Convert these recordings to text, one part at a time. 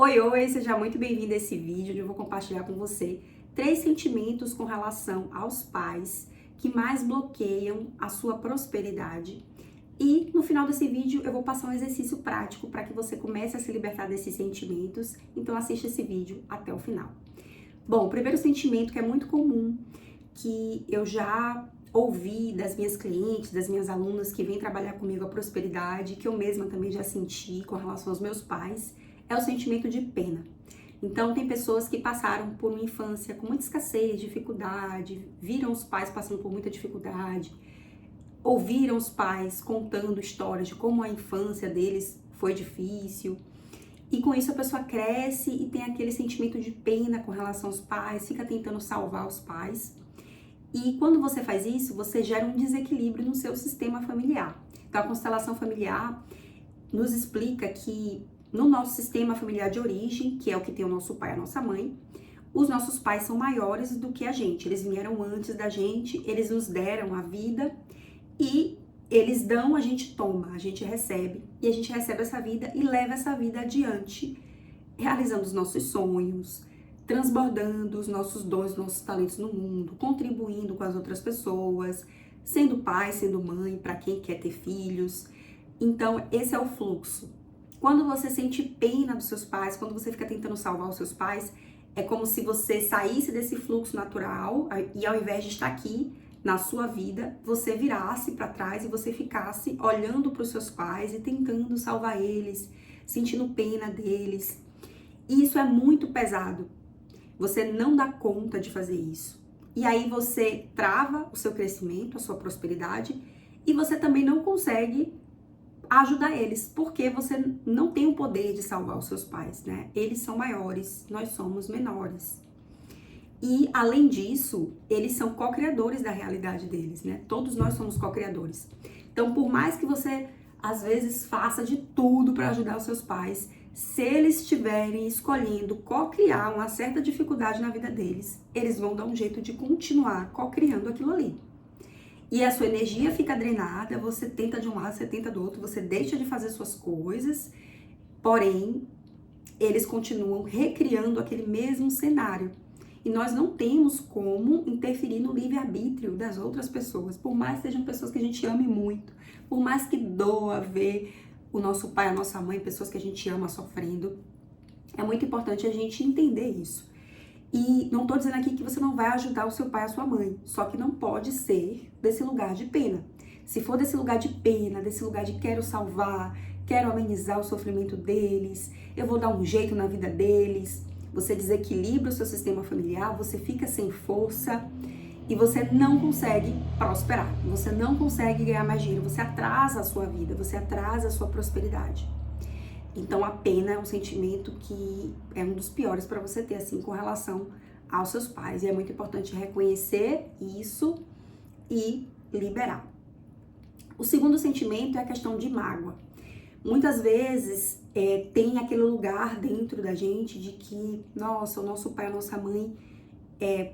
Oi, oi, seja muito bem-vindo a esse vídeo onde eu vou compartilhar com você 3 sentimentos com relação aos pais que mais bloqueiam a sua prosperidade. E no final desse vídeo eu vou passar um exercício prático para que você comece a se libertar desses sentimentos, então assista esse vídeo até o final. Bom, o primeiro sentimento que é muito comum, que eu já ouvi das minhas clientes, das minhas alunas que vêm trabalhar comigo a prosperidade, que eu mesma também já senti com relação aos meus pais, é o sentimento de pena. Então, tem pessoas que passaram por uma infância com muita escassez, dificuldade, viram os pais passando por muita dificuldade, ouviram os pais contando histórias de como a infância deles foi difícil. E com isso a pessoa cresce e tem aquele sentimento de pena com relação aos pais, fica tentando salvar os pais. E quando você faz isso, você gera um desequilíbrio no seu sistema familiar. Então, a constelação familiar nos explica que no nosso sistema familiar de origem, que é o que tem o nosso pai e a nossa mãe, os nossos pais são maiores do que a gente. Eles vieram antes da gente, eles nos deram a vida e eles dão, a gente toma, a gente recebe. E a gente recebe essa vida e leva essa vida adiante, realizando os nossos sonhos, transbordando os nossos dons, nossos talentos no mundo, contribuindo com as outras pessoas, sendo pai, sendo mãe, para quem quer ter filhos. Então, esse é o fluxo. Quando você sente pena dos seus pais, quando você fica tentando salvar os seus pais, é como se você saísse desse fluxo natural e ao invés de estar aqui na sua vida, você virasse para trás e você ficasse olhando para os seus pais e tentando salvar eles, sentindo pena deles. E isso é muito pesado. Você não dá conta de fazer isso. E aí você trava o seu crescimento, a sua prosperidade, e você também não consegue ajudar eles, porque você não tem o poder de salvar os seus pais, né? Eles são maiores, nós somos menores. E, além disso, eles são co-criadores da realidade deles, né? Todos nós somos co-criadores. Então, por mais que você, às vezes, faça de tudo para ajudar os seus pais, se eles estiverem escolhendo co-criar uma certa dificuldade na vida deles, eles vão dar um jeito de continuar co-criando aquilo ali. E a sua energia fica drenada, você tenta de um lado, você tenta do outro, você deixa de fazer suas coisas, porém, eles continuam recriando aquele mesmo cenário. E nós não temos como interferir no livre-arbítrio das outras pessoas, por mais que sejam pessoas que a gente ame muito, por mais que doa ver o nosso pai, a nossa mãe, pessoas que a gente ama sofrendo. É muito importante a gente entender isso. E não tô dizendo aqui que você não vai ajudar o seu pai e a sua mãe, só que não pode ser desse lugar de pena. Se for desse lugar de pena, desse lugar de quero salvar, quero amenizar o sofrimento deles, eu vou dar um jeito na vida deles, você desequilibra o seu sistema familiar, você fica sem força e você não consegue prosperar, você não consegue ganhar mais dinheiro, você atrasa a sua vida, você atrasa a sua prosperidade. Então, a pena é um sentimento que é um dos piores para você ter, assim, com relação aos seus pais. E é muito importante reconhecer isso e liberar. O segundo sentimento é a questão de mágoa. Muitas vezes tem aquele lugar dentro da gente de que, nossa, o nosso pai, a nossa mãe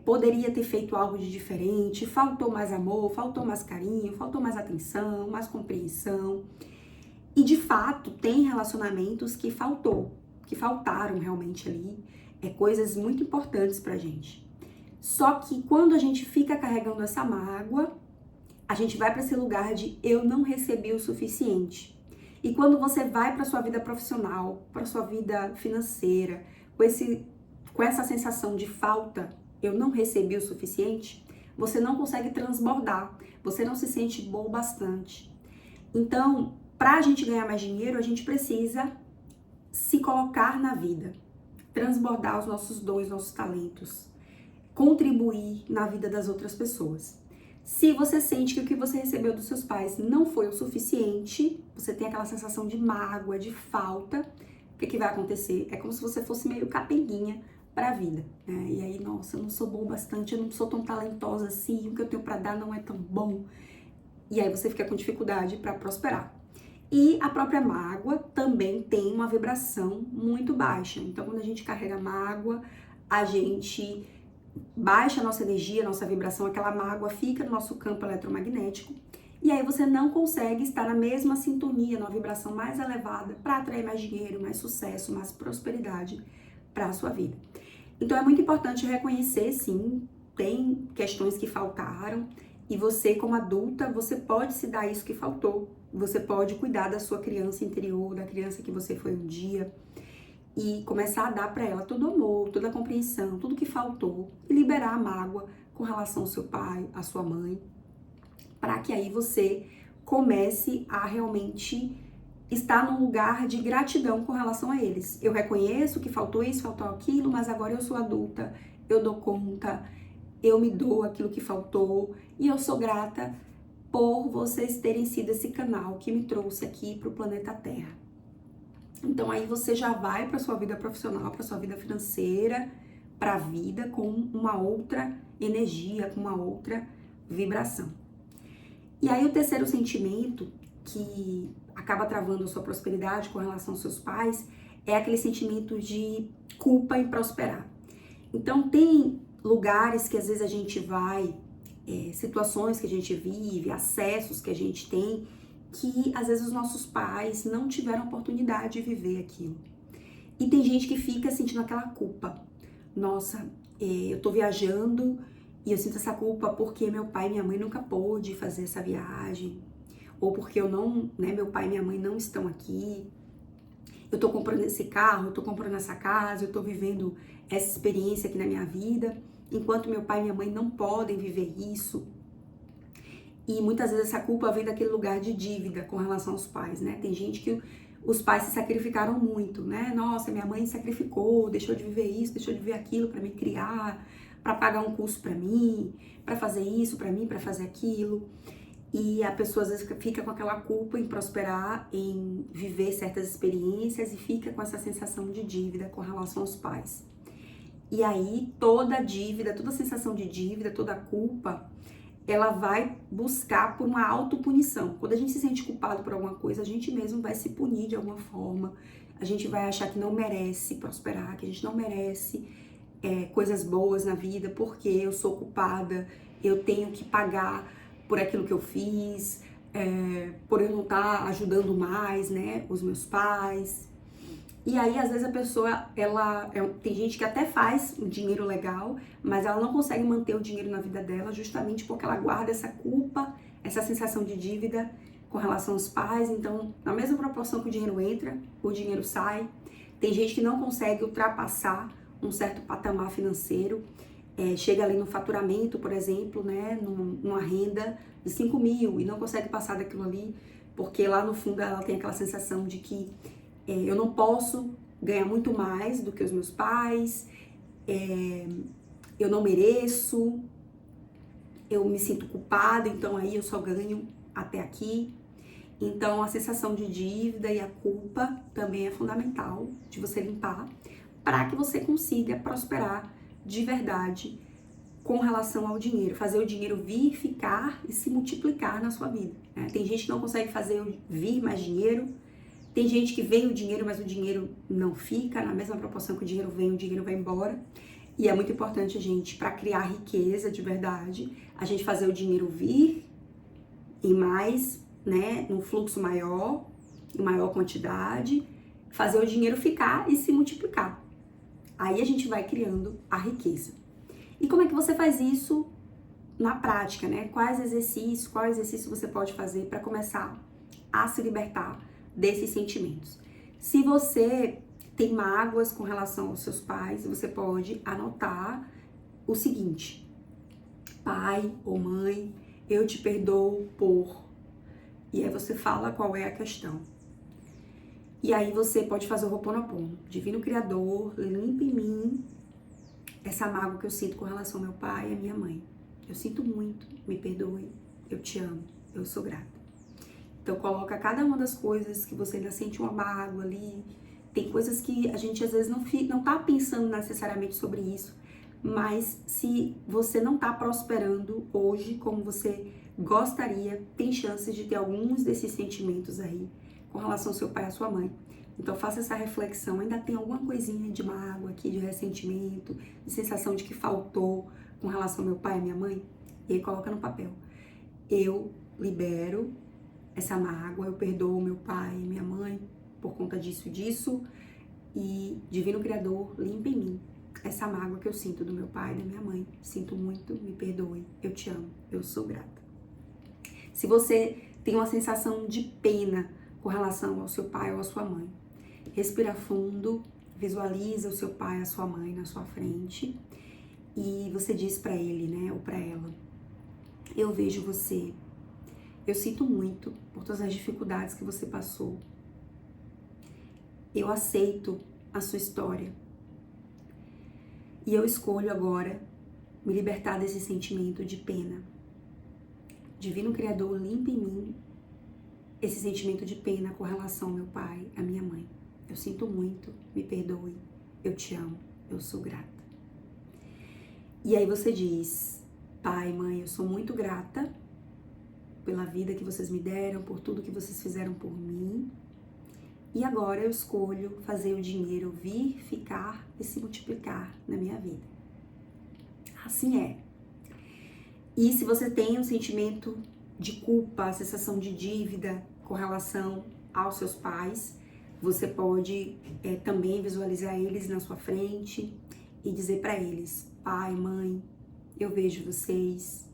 poderia ter feito algo de diferente, faltou mais amor, faltou mais carinho, faltou mais atenção, mais compreensão. E de fato, tem relacionamentos que faltaram realmente ali, coisas muito importantes pra gente. Só que quando a gente fica carregando essa mágoa, a gente vai para esse lugar de eu não recebi o suficiente. E quando você vai para sua vida profissional, para sua vida financeira, com essa sensação de falta, eu não recebi o suficiente, você não consegue transbordar, você não se sente bom o bastante. Então, para a gente ganhar mais dinheiro, a gente precisa se colocar na vida, transbordar os nossos dons, nossos talentos, contribuir na vida das outras pessoas. Se você sente que o que você recebeu dos seus pais não foi o suficiente, você tem aquela sensação de mágoa, de falta, o que vai acontecer? É como se você fosse meio capenguinha para a vida, né? E aí, nossa, eu não sou boa bastante, eu não sou tão talentosa assim, o que eu tenho para dar não é tão bom. E aí você fica com dificuldade para prosperar. E a própria mágoa também tem uma vibração muito baixa. Então, quando a gente carrega mágoa, a gente baixa a nossa energia, a nossa vibração, aquela mágoa fica no nosso campo eletromagnético E aí você não consegue estar na mesma sintonia, numa vibração mais elevada para atrair mais dinheiro, mais sucesso, mais prosperidade para a sua vida. Então é muito importante reconhecer, sim, tem questões que faltaram e você, como adulta, você pode se dar isso que faltou. Você pode cuidar da sua criança interior, da criança que você foi um dia e começar a dar para ela todo o amor, toda a compreensão, tudo que faltou e liberar a mágoa com relação ao seu pai, à sua mãe, para que aí você comece a realmente estar num lugar de gratidão com relação a eles. Eu reconheço que faltou isso, faltou aquilo, mas agora eu sou adulta, eu dou conta, eu me dou aquilo que faltou e eu sou grata por vocês terem sido esse canal que me trouxe aqui para o planeta Terra. Então aí você já vai para sua vida profissional, para sua vida financeira, para a vida com uma outra energia, com uma outra vibração. E aí o terceiro sentimento que acaba travando a sua prosperidade com relação aos seus pais é aquele sentimento de culpa em prosperar. Então tem lugares que às vezes a gente vai, situações que a gente vive, acessos que a gente tem, que às vezes os nossos pais não tiveram oportunidade de viver aquilo. E tem gente que fica sentindo aquela culpa. Nossa, eu tô viajando e eu sinto essa culpa porque meu pai e minha mãe nunca pôde fazer essa viagem. Ou porque eu não, meu pai e minha mãe não estão aqui. Eu tô comprando esse carro, eu tô comprando essa casa, eu tô vivendo essa experiência aqui na minha vida, enquanto meu pai e minha mãe não podem viver isso. E muitas vezes essa culpa vem daquele lugar de dívida com relação aos pais, né? Tem gente que os pais se sacrificaram muito, né? Nossa, minha mãe sacrificou, deixou de viver isso, deixou de viver aquilo para me criar, para pagar um curso para mim, para fazer isso para mim, para fazer aquilo. E a pessoa às vezes fica com aquela culpa em prosperar, em viver certas experiências e fica com essa sensação de dívida com relação aos pais. E aí toda dívida, toda sensação de dívida, toda culpa, ela vai buscar por uma autopunição. Quando a gente se sente culpado por alguma coisa, a gente mesmo vai se punir de alguma forma. A gente vai achar que não merece prosperar, que a gente não merece coisas boas na vida, porque eu sou culpada, eu tenho que pagar por aquilo que eu fiz, por eu não estar ajudando mais, né, os meus pais. E aí, às vezes, a pessoa, tem gente que até faz um dinheiro legal, mas ela não consegue manter o dinheiro na vida dela justamente porque ela guarda essa culpa, essa sensação de dívida com relação aos pais. Então, na mesma proporção que o dinheiro entra, o dinheiro sai. Tem gente que não consegue ultrapassar um certo patamar financeiro, chega ali no faturamento, por exemplo, né, numa renda de 5 mil e não consegue passar daquilo ali, porque lá no fundo ela tem aquela sensação de que eu não posso ganhar muito mais do que os meus pais, eu não mereço, eu me sinto culpada, então aí eu só ganho até aqui. Então a sensação de dívida e a culpa também é fundamental de você limpar para que você consiga prosperar de verdade com relação ao dinheiro, fazer o dinheiro vir, ficar e se multiplicar na sua vida, né? Tem gente que não consegue fazer vir mais dinheiro. Tem gente que vem o dinheiro, mas o dinheiro não fica, na mesma proporção que o dinheiro vem, o dinheiro vai embora. E é muito importante a gente, para criar riqueza de verdade, a gente fazer o dinheiro vir em mais, né, num fluxo maior, em maior quantidade, fazer o dinheiro ficar e se multiplicar. Aí a gente vai criando a riqueza. E como é que você faz isso na prática, né? Qual exercício você pode fazer para começar a se libertar desses sentimentos? Se você tem mágoas com relação aos seus pais, você pode anotar o seguinte: pai ou mãe, eu te perdoo por... E aí você fala qual é a questão. E aí você pode fazer o Ho'oponopono. Divino Criador, limpa em mim essa mágoa que eu sinto com relação ao meu pai e à minha mãe. Eu sinto muito, me perdoe, eu te amo, eu sou grata. Então coloca cada uma das coisas que você ainda sente uma mágoa ali. Tem coisas que a gente às vezes não tá pensando necessariamente sobre isso, mas se você não tá prosperando hoje como você gostaria, tem chances de ter alguns desses sentimentos aí com relação ao seu pai e à sua mãe. Então faça essa reflexão, ainda tem alguma coisinha de mágoa aqui, de ressentimento, de sensação de que faltou com relação ao meu pai e minha mãe? E aí coloca no papel: eu libero essa mágoa, eu perdoo meu pai e minha mãe por conta disso e disso, e Divino Criador, limpa em mim essa mágoa que eu sinto do meu pai e da minha mãe. Sinto muito, me perdoe, eu te amo, eu sou grata. Se você tem uma sensação de pena com relação ao seu pai ou à sua mãe, respira fundo, visualiza o seu pai, a sua mãe na sua frente e você diz para ele, né, ou para ela: eu vejo você, eu sinto muito por todas as dificuldades que você passou. Eu aceito a sua história. E eu escolho agora me libertar desse sentimento de pena. Divino Criador, limpa em mim esse sentimento de pena com relação ao meu pai, à minha mãe. Eu sinto muito, me perdoe, eu te amo, eu sou grata. E aí você diz: pai, mãe, eu sou muito grata pela vida que vocês me deram, por tudo que vocês fizeram por mim. E agora eu escolho fazer o dinheiro vir, ficar e se multiplicar na minha vida. Assim é. E se você tem um sentimento de culpa, sensação de dívida com relação aos seus pais, você pode também visualizar eles na sua frente e dizer para eles: pai, mãe, eu vejo vocês.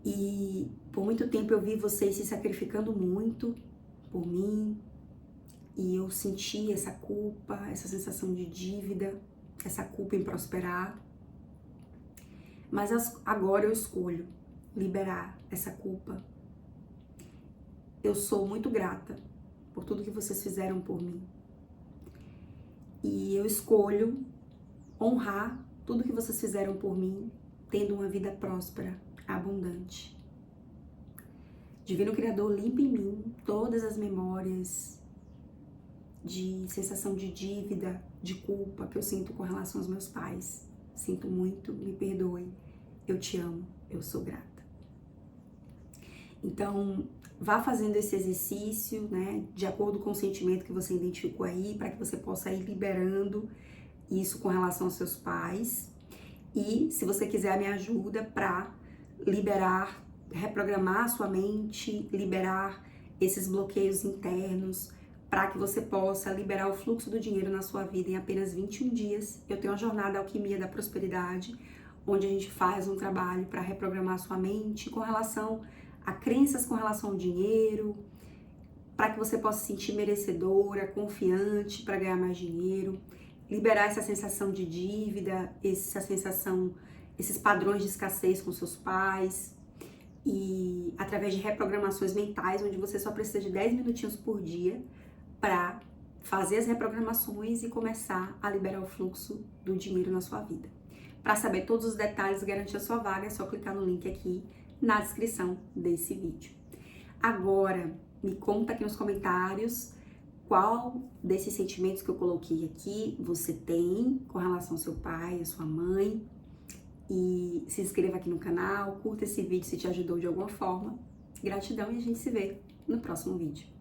E por muito tempo eu vi vocês se sacrificando muito por mim. E eu senti essa culpa, essa sensação de dívida, essa culpa em prosperar. Mas agora eu escolho liberar essa culpa. Eu sou muito grata por tudo que vocês fizeram por mim. E eu escolho honrar tudo que vocês fizeram por mim, tendo uma vida próspera, abundante. Divino Criador, limpa em mim todas as memórias de sensação de dívida, de culpa que eu sinto com relação aos meus pais. Sinto muito, me perdoe, eu te amo, eu sou grata. Então, vá fazendo esse exercício, né, de acordo com o sentimento que você identificou aí, para que você possa ir liberando isso com relação aos seus pais. E se você quiser a minha ajuda para liberar, reprogramar a sua mente, liberar esses bloqueios internos, para que você possa liberar o fluxo do dinheiro na sua vida em apenas 21 dias. Eu tenho a jornada Alquimia da Prosperidade, onde a gente faz um trabalho para reprogramar a sua mente com relação a crenças com relação ao dinheiro, para que você possa se sentir merecedora, confiante para ganhar mais dinheiro, liberar essa sensação de dívida, essa sensação, esses padrões de escassez com seus pais, e através de reprogramações mentais, onde você só precisa de 10 minutinhos por dia para fazer as reprogramações e começar a liberar o fluxo do dinheiro na sua vida. Para saber todos os detalhes e garantir a sua vaga, é só clicar no link aqui na descrição desse vídeo. Agora, me conta aqui nos comentários qual desses sentimentos que eu coloquei aqui você tem com relação ao seu pai, à sua mãe. E se inscreva aqui no canal, curta esse vídeo se te ajudou de alguma forma. Gratidão e a gente se vê no próximo vídeo.